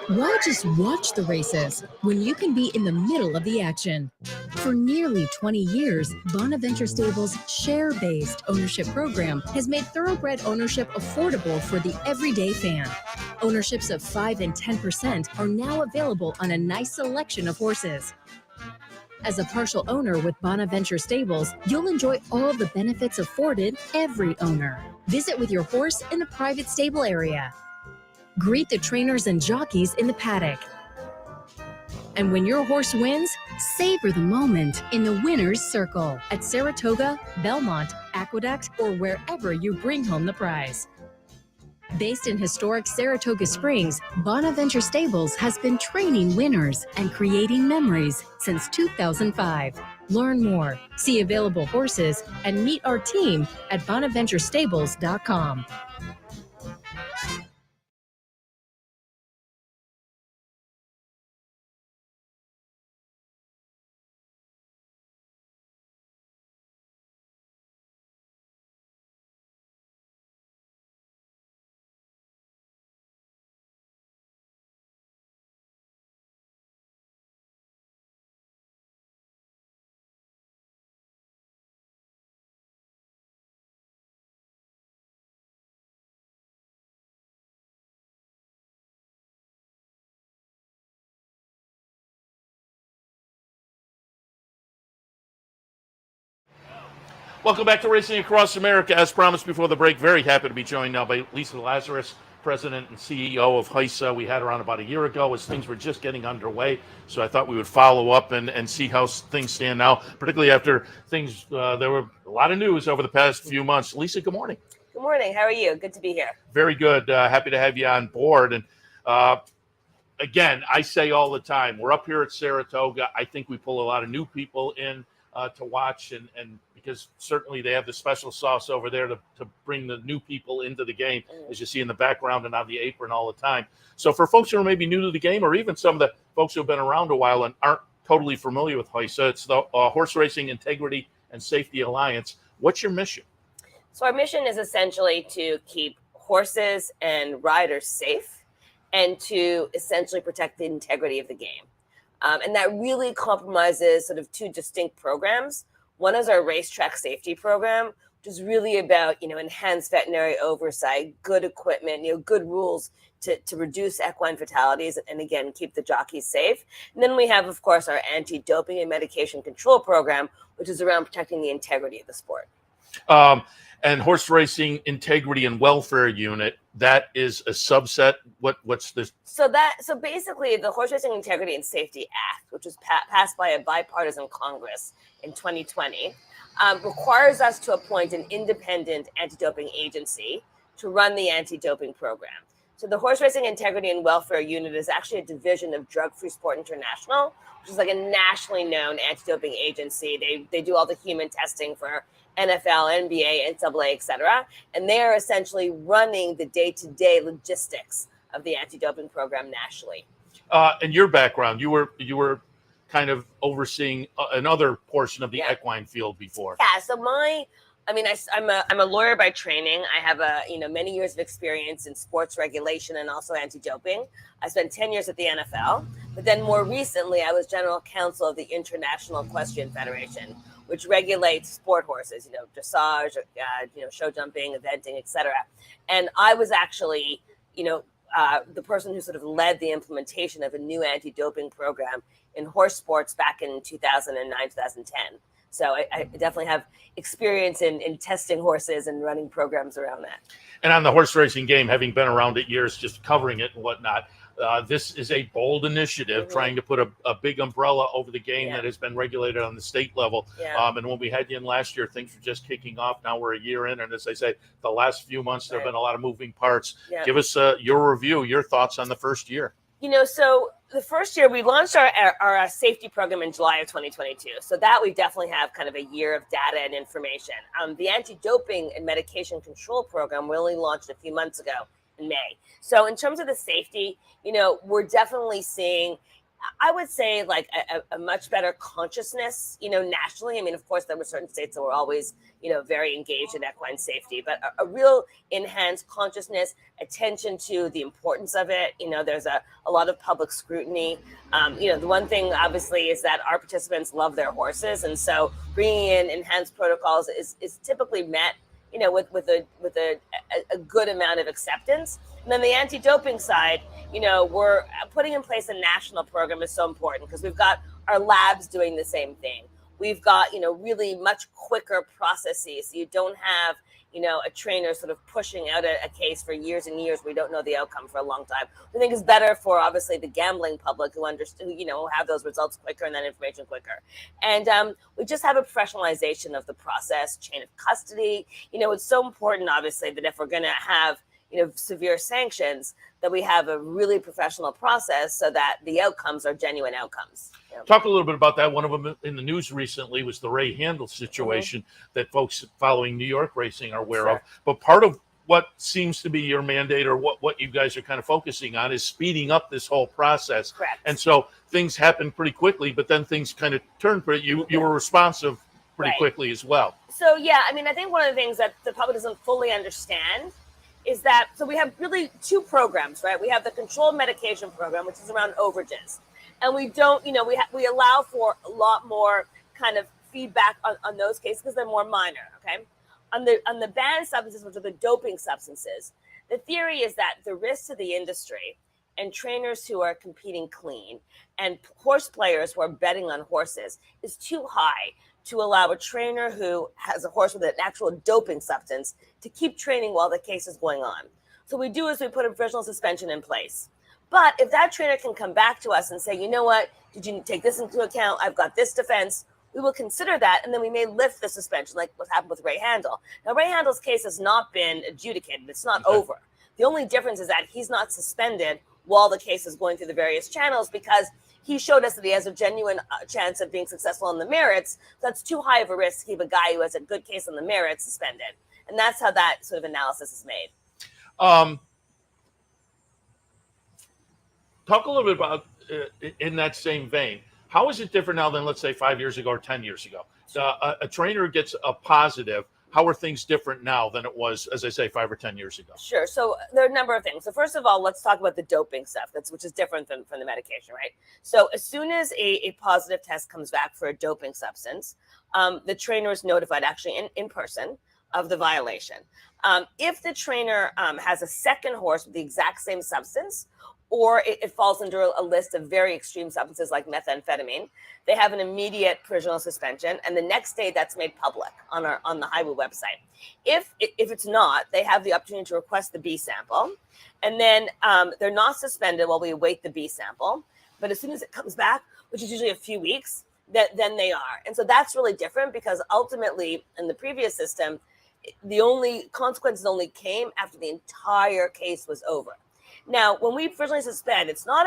S10: Why just watch the races when you can be in the middle of the action? For nearly 20 years, Bonaventure Stables' share-based ownership program has made thoroughbred ownership affordable for the everyday fan. Ownerships of 5 and 10% are now available on a nice selection of horses. As a partial owner with Bonaventure Stables, you'll enjoy all the benefits afforded every owner. Visit with your horse in the private stable area. Greet the trainers and jockeys in the paddock. And when your horse wins, savor the moment in the winner's circle at Saratoga, Belmont, Aqueduct, or wherever you bring home the prize. Based in historic Saratoga Springs, Bonaventure Stables has been training winners and creating memories since 2005. Learn more, see available horses, and meet our team at bonaventurestables.com.
S2: Welcome back to Racing Across America. As promised before the break, very happy to be joined now by Lisa Lazarus, President and CEO of HISA. We had her on about a year ago as things were just getting underway, so I thought we would follow up and see how things stand now, particularly after things, there were a lot of news over the past few months. Lisa, good morning.
S11: Good morning. How are you? Good to be here.
S2: Very good. Happy to have you on board. And again, I say all the time, we're up here at Saratoga. I think we pull a lot of new people in to watch, and because certainly they have the special sauce over there to bring the new people into the game, as you see in the background and on the apron all the time. So for folks who are maybe new to the game, or even some of the folks who have been around a while and aren't totally familiar with HISA, it's the Horse Racing Integrity and Safety Alliance. What's your mission?
S11: So our mission is essentially to keep horses and riders safe and to essentially protect the integrity of the game. And that really compromises sort of two distinct programs. One is our racetrack safety program, which is really about, enhanced veterinary oversight, good equipment, good rules to reduce equine fatalities and, again, keep the jockeys safe. And then we have, of course, our anti-doping and medication control program, which is around protecting the integrity of the sport.
S2: And Horse Racing Integrity and Welfare Unit, that is a subset. What's this?
S11: So basically, the Horse Racing Integrity and Safety Act, which was passed by a bipartisan Congress in 2020, requires us to appoint an independent anti-doping agency to run the anti-doping program. So the Horse Racing Integrity and Welfare Unit is actually a division of Drug Free Sport International, which is like a nationally known anti-doping agency. They do all the human testing for NFL, NBA, NCAA, et cetera. And they are essentially running the day-to-day logistics of the anti-doping program nationally.
S2: And your background, you were kind of overseeing another portion of the equine field before.
S11: Yeah, so I'm a lawyer by training. I have many years of experience in sports regulation and also anti-doping. I spent 10 years at the NFL, but then more recently I was general counsel of the International Equestrian Federation, which regulates sport horses, dressage, show jumping, eventing, etc. And I was actually, the person who sort of led the implementation of a new anti-doping program in horse sports back in 2009, 2010. So I definitely have experience in testing horses and running programs around that.
S2: And on the horse racing game, having been around it years, just covering it and whatnot, this is a bold initiative trying to put a big umbrella over the game that has been regulated on the state level. And when we had you in last year, things were just kicking off. Now we're a year in. And as I say, the last few months, there have been a lot of moving parts. Give us your review, your thoughts on the first year.
S11: So the first year we launched our safety program in July of 2022. So that we definitely have kind of a year of data and information. The anti-doping and medication control program we only launched a few months ago in May. So in terms of the safety, we're definitely seeing, I would say, like a much better consciousness, nationally. I mean, of course, there were certain states that were always, very engaged in equine safety, but a real enhanced consciousness, attention to the importance of it. There's a lot of public scrutiny. The one thing, obviously, is that our participants love their horses. And so bringing in enhanced protocols is typically met, with a good amount of acceptance. And then the anti-doping side, we're putting in place a national program is so important because we've got our labs doing the same thing. We've got, really much quicker processes. So you don't have, a trainer sort of pushing out a case for years and years. We don't know the outcome for a long time. I think it's better for obviously the gambling public who understand, who have those results quicker and that information quicker. And we just have a professionalization of the process, chain of custody. It's so important, obviously, that if we're going to have, severe sanctions, that we have a really professional process so that the outcomes are genuine outcomes.
S2: Talk a little bit about that. One of them in the news recently was the Ray Handel situation that folks following New York racing are aware of. But part of what seems to be your mandate, or what you guys are kind of focusing on, is speeding up this whole process.
S11: Correct.
S2: And so things happen pretty quickly, but then things kind of turn pretty. You were responsive pretty quickly as well.
S11: So, I think one of the things that the public doesn't fully understand is that, so we have really two programs, right? We have the controlled medication program, which is around overages. And we don't, we allow for a lot more kind of feedback on those cases because they're more minor, okay? On the banned substances, which are the doping substances, the theory is that the risk to the industry and trainers who are competing clean and horse players who are betting on horses is too high to allow a trainer who has a horse with an actual doping substance to keep training while the case is going on. So what we do is we put a provisional suspension in place. But if that trainer can come back to us and say, you know what, did you take this into account? I've got this defense. We will consider that, and then we may lift the suspension, like what happened with Ray Handel. Now, Ray Handel's case has not been adjudicated. It's not over. The only difference is that he's not suspended while the case is going through the various channels because he showed us that he has a genuine chance of being successful on the merits. So that's too high of a risk to keep a guy who has a good case on the merits suspended. And that's how that sort of analysis is made.
S2: Talk a little bit about, in that same vein, how is it different now than, let's say, 5 years ago or 10 years ago? A trainer gets a positive. How are things different now than it was, as I say, 5 or 10 years ago?
S11: Sure. So there are a number of things. So first of all, let's talk about the doping stuff, which is different from the medication, right? So as soon as a positive test comes back for a doping substance, the trainer is notified actually in person of the violation. If the trainer has a second horse with the exact same substance, or it falls under a list of very extreme substances like methamphetamine, they have an immediate provisional suspension, and the next day that's made public on the Highway website. If it's not, they have the opportunity to request the B sample, and then they're not suspended while we await the B sample. But as soon as it comes back, which is usually a few weeks, then they are. And so that's really different because ultimately in the previous system, the only consequences only came after the entire case was over. Now, when we originally suspend, it's not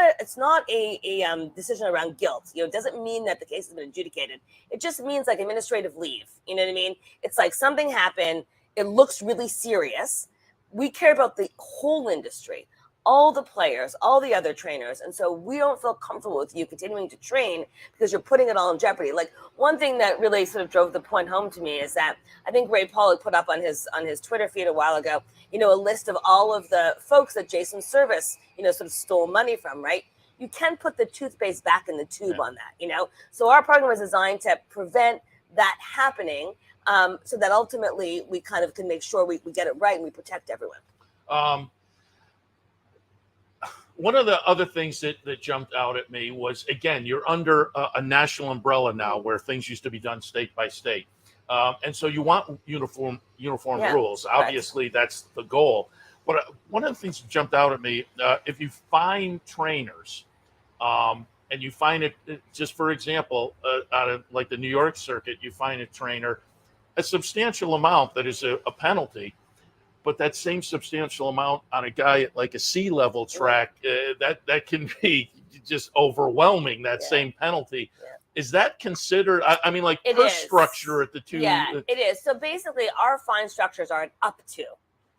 S11: a decision around guilt. It doesn't mean that the case has been adjudicated. It just means like administrative leave. You know what I mean? It's like something happened. It looks really serious. We care about the whole industry, all the players, all the other trainers. And so we don't feel comfortable with you continuing to train because you're putting it all in jeopardy. Like one thing that really sort of drove the point home to me is that I think Ray Pollock put up on his Twitter feed a while ago, a list of all of the folks that Jason Service, sort of stole money from, right? You can put the toothpaste back in the tube on that, So our program is designed to prevent that happening so that ultimately we kind of can make sure we get it right and we protect everyone.
S2: One of the other things that jumped out at me was, again, you're under a national umbrella now where things used to be done state by state. And so you want uniform rules. Obviously, that's the goal. But one of the things that jumped out at me, if you find trainers and you find it, just for example, out of like the New York circuit, you find a trainer, a substantial amount that is a penalty. But that same substantial amount on a guy at like a C-level track, that can be just overwhelming, that same penalty. Yeah. Is that considered, I mean, like per structure at the two?
S11: Yeah, it is. So basically our fine structures are an up to.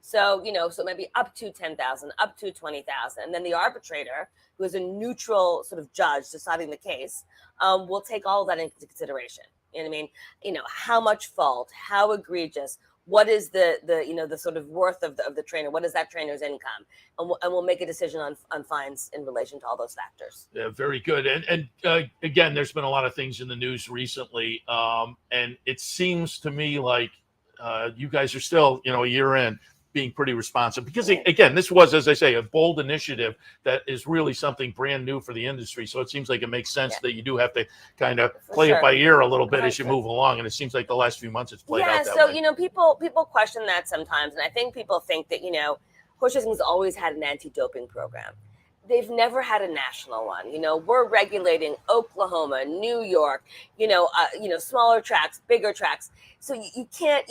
S11: So, so maybe up to 10,000, up to 20,000. And then the arbitrator, who is a neutral sort of judge deciding the case, will take all of that into consideration. You know what I mean? How much fault, how egregious, what is the sort of worth of the trainer? What is that trainer's income? And we'll make a decision on fines in relation to all those factors.
S2: Yeah, very good. And again, there's been a lot of things in the news recently. And it seems to me like you guys are still, a year in, being pretty responsive. Because, again, this was, as I say, a bold initiative that is really something brand new for the industry. So it seems like it makes sense that you do have to kind of play it by ear a little bit as you move along. And it seems like the last few months it's played out that way.
S11: Yeah, so, people question that sometimes. And I think people think that, horse racing's always had an anti-doping program. They've never had a national one. We're regulating Oklahoma, New York, smaller tracks, bigger tracks. So you can't,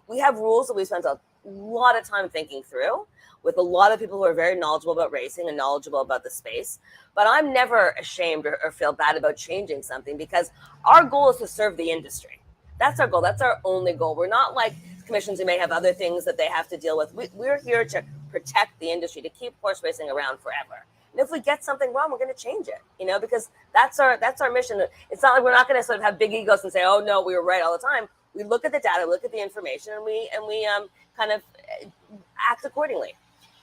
S11: we have rules that we spent a lot of time thinking through with a lot of people who are very knowledgeable about racing and knowledgeable about the space. But I'm never ashamed or feel bad about changing something because our goal is to serve the industry. That's our goal. That's our only goal. We're not like commissions who may have other things that they have to deal with. We're here to protect the industry, to keep horse racing around forever. And if we get something wrong, we're going to change it, because that's our mission. It's not like we're not going to sort of have big egos and say, oh, no, we were right all the time. We look at the data, we look at the information, and we kind of act accordingly.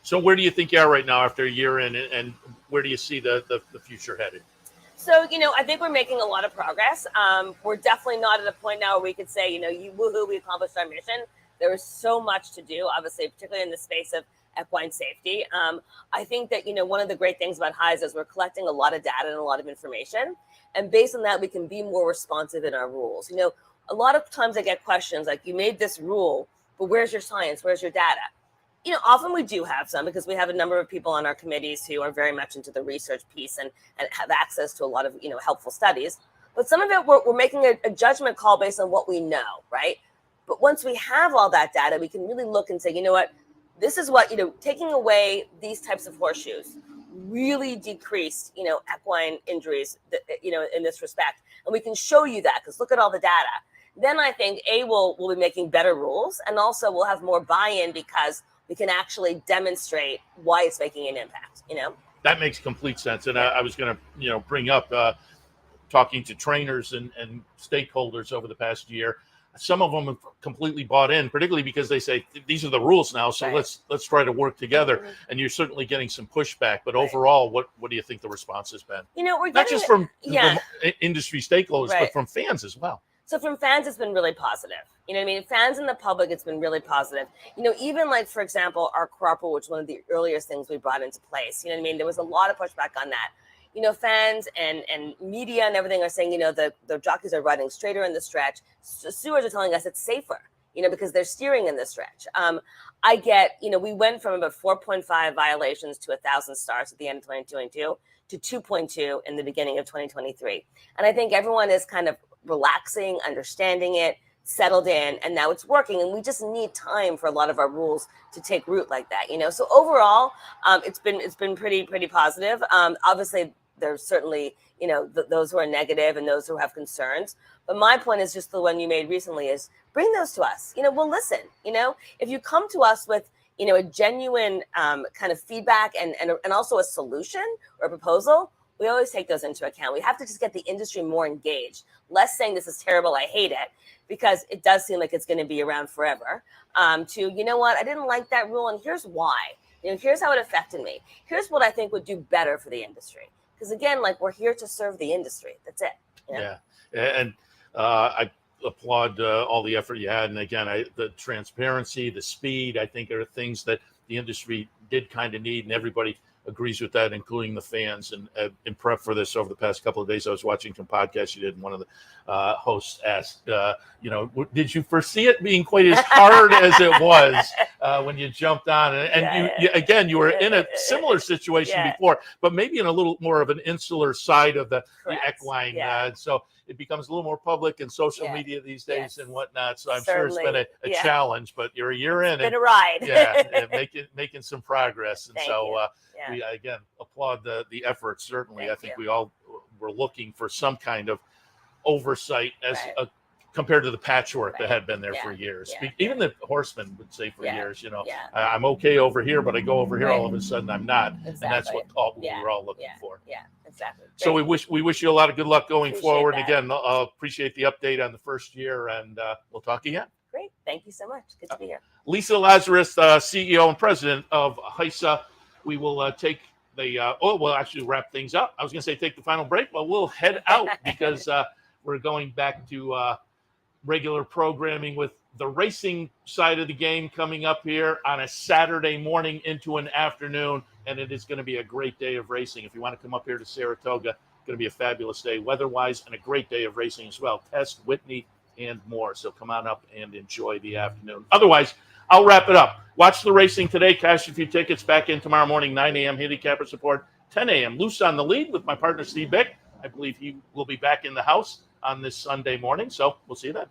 S2: So where do you think you are right now after a year in, and where do you see the future headed?
S11: So, I think we're making a lot of progress. We're definitely not at a point now where we could say, woohoo, we accomplished our mission. There is so much to do, obviously, particularly in the space of equine safety. I think that, one of the great things about HISA is we're collecting a lot of data and a lot of information. And based on that, we can be more responsive in our rules. a lot of times I get questions like, you made this rule, but where's your science? Where's your data? Often we do have some, because we have a number of people on our committees who are very much into the research piece and have access to a lot of, helpful studies. But some of it, we're making a judgment call based on what we know, right? But once we have all that data, we can really look and say, you know what, this is what, taking away these types of horseshoes really decreased, equine injuries, in this respect. And we can show you that, because look at all the data. Then I think we'll be making better rules, and also we'll have more buy-in because we can actually demonstrate why it's making an impact,
S2: That makes complete sense. And I was going to, bring up talking to trainers and stakeholders over the past year. Some of them have completely bought in, particularly because they say these are the rules now. So let's try to work together. And you're certainly getting some pushback. But overall, what do you think the response has been?
S11: We're
S2: not just from industry stakeholders,
S11: Right.
S2: but from fans as well.
S11: So from fans, it's been really positive. Fans and the public, it's been really positive. Even like, for example, our crop rule, which was one of the earliest things we brought into place. There was a lot of pushback on that. Fans and media and everything are saying, the jockeys are riding straighter in the stretch. Stewards are telling us it's safer, because they're steering in the stretch. I get, we went from about 4.5 violations to 1,000 stars at the end of 2022 to 2.2 in the beginning of 2023. And I think everyone is kind of relaxing, understanding it, settled in, and now it's working. And we just need time for a lot of our rules to take root like that, So overall, it's been pretty positive. Obviously, there's certainly, those who are negative and those who have concerns. But my point is just the one you made recently is bring those to us. We'll listen. If you come to us with, a genuine kind of feedback and also a solution or a proposal, we always take those into account. We have to just get the industry more engaged, less saying this is terrible, I hate it, because it does seem like it's going to be around forever, to, you know what, I didn't like that rule, and here's why. Here's how it affected me. Here's what I think would do better for the industry. Because again, like, we're here to serve the industry. That's it.
S2: Yeah. And I applaud all the effort you had. And again, the transparency, the speed, I think are things that the industry did kind of need, and everybody agrees with that, including the fans. And in prep for this over the past couple of days, I was watching some podcasts you did, and one of the hosts asked, did you foresee it being quite as hard as it was when you jumped on? And you were in a similar situation before, but maybe in a little more of an insular side of the equine. So it becomes a little more public and social media these days and whatnot. So I'm sure it's been a challenge, but you're a year in.
S11: It's been a ride.
S2: Making some progress. And we, again, applaud the effort. Certainly, I think we all were looking for some kind of oversight as compared to the patchwork that had been there for years. Even the horsemen would say for years, I'm okay over here, but I go over here, all of a sudden I'm not. And that's what we were all looking for.
S11: Yeah, exactly. Great.
S2: So we wish you a lot of good luck going forward.
S11: That.
S2: Again, appreciate the update on the first year, and we'll talk again.
S11: Great. Thank you so much. Good to be here.
S2: Lisa Lazarus, CEO and president of HISA. We will take we'll actually wrap things up. I was going to say take the final break, but we'll head out because we're going back to regular programming with the racing side of the game coming up here on a Saturday morning into an afternoon, and it is going to be a great day of racing. If you want to come up here to Saratoga, it's going to be a fabulous day weather-wise and a great day of racing as well. Test, Whitney, and more. So come on up and enjoy the afternoon. Otherwise, I'll wrap it up. Watch the racing today. Cash a few tickets. Back in tomorrow morning, 9 a.m. handicapper support, 10 a.m. Loose on the lead with my partner, Steve Bick. I believe he will be back in the house on this Sunday morning. So we'll see you then.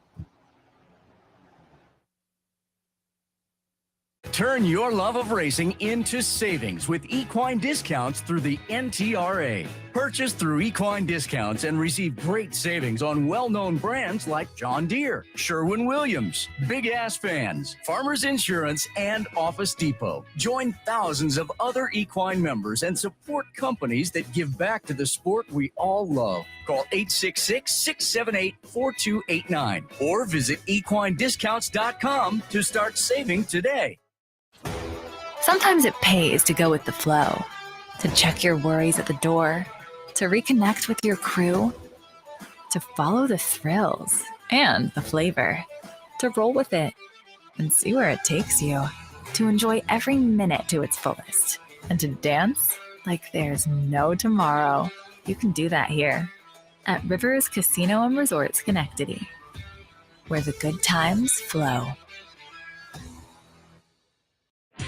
S12: Turn your love of racing into savings with equine discounts through the NTRA. Purchase through equine discounts and receive great savings on well-known brands like John Deere, Sherwin-Williams, Big Ass Fans, Farmers Insurance, and Office Depot. Join thousands of other equine members and support companies that give back to the sport we all love. Call 866-678-4289 or visit equinediscounts.com to start saving today.
S13: Sometimes it pays to go with the flow, to check your worries at the door, to reconnect with your crew, to follow the thrills and the flavor, to roll with it and see where it takes you, to enjoy every minute to its fullest, and to dance like there's no tomorrow. You can do that here at Rivers Casino and Resorts Schenectady. where the good times flow.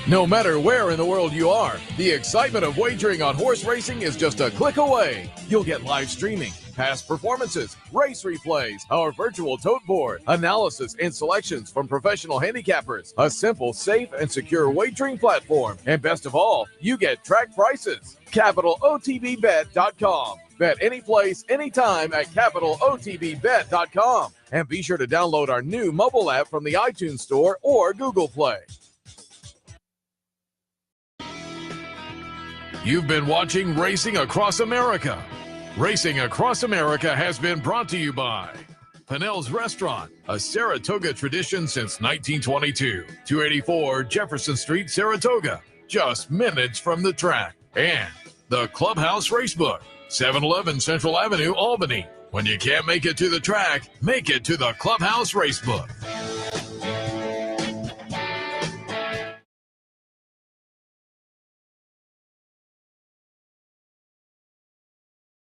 S1: No matter where in the world you are, the excitement of wagering on horse racing is just a click away. You'll get live streaming, past performances, race replays, our virtual tote board, analysis and selections from professional handicappers, a simple, safe, and secure wagering platform, and best of all, you get track prices. CapitalOTBBet.com. Bet any place, anytime at CapitalOTBBet.com. And be sure to download our new mobile app from the iTunes Store or Google Play. You've been watching Racing Across America. Racing Across America has been brought to you by Pinnell's Restaurant, a Saratoga tradition since 1922. 284 Jefferson Street, Saratoga, just minutes from the track. And the Clubhouse Racebook, 711 Central Avenue, Albany. When you can't make it to the track, make it to the Clubhouse Racebook.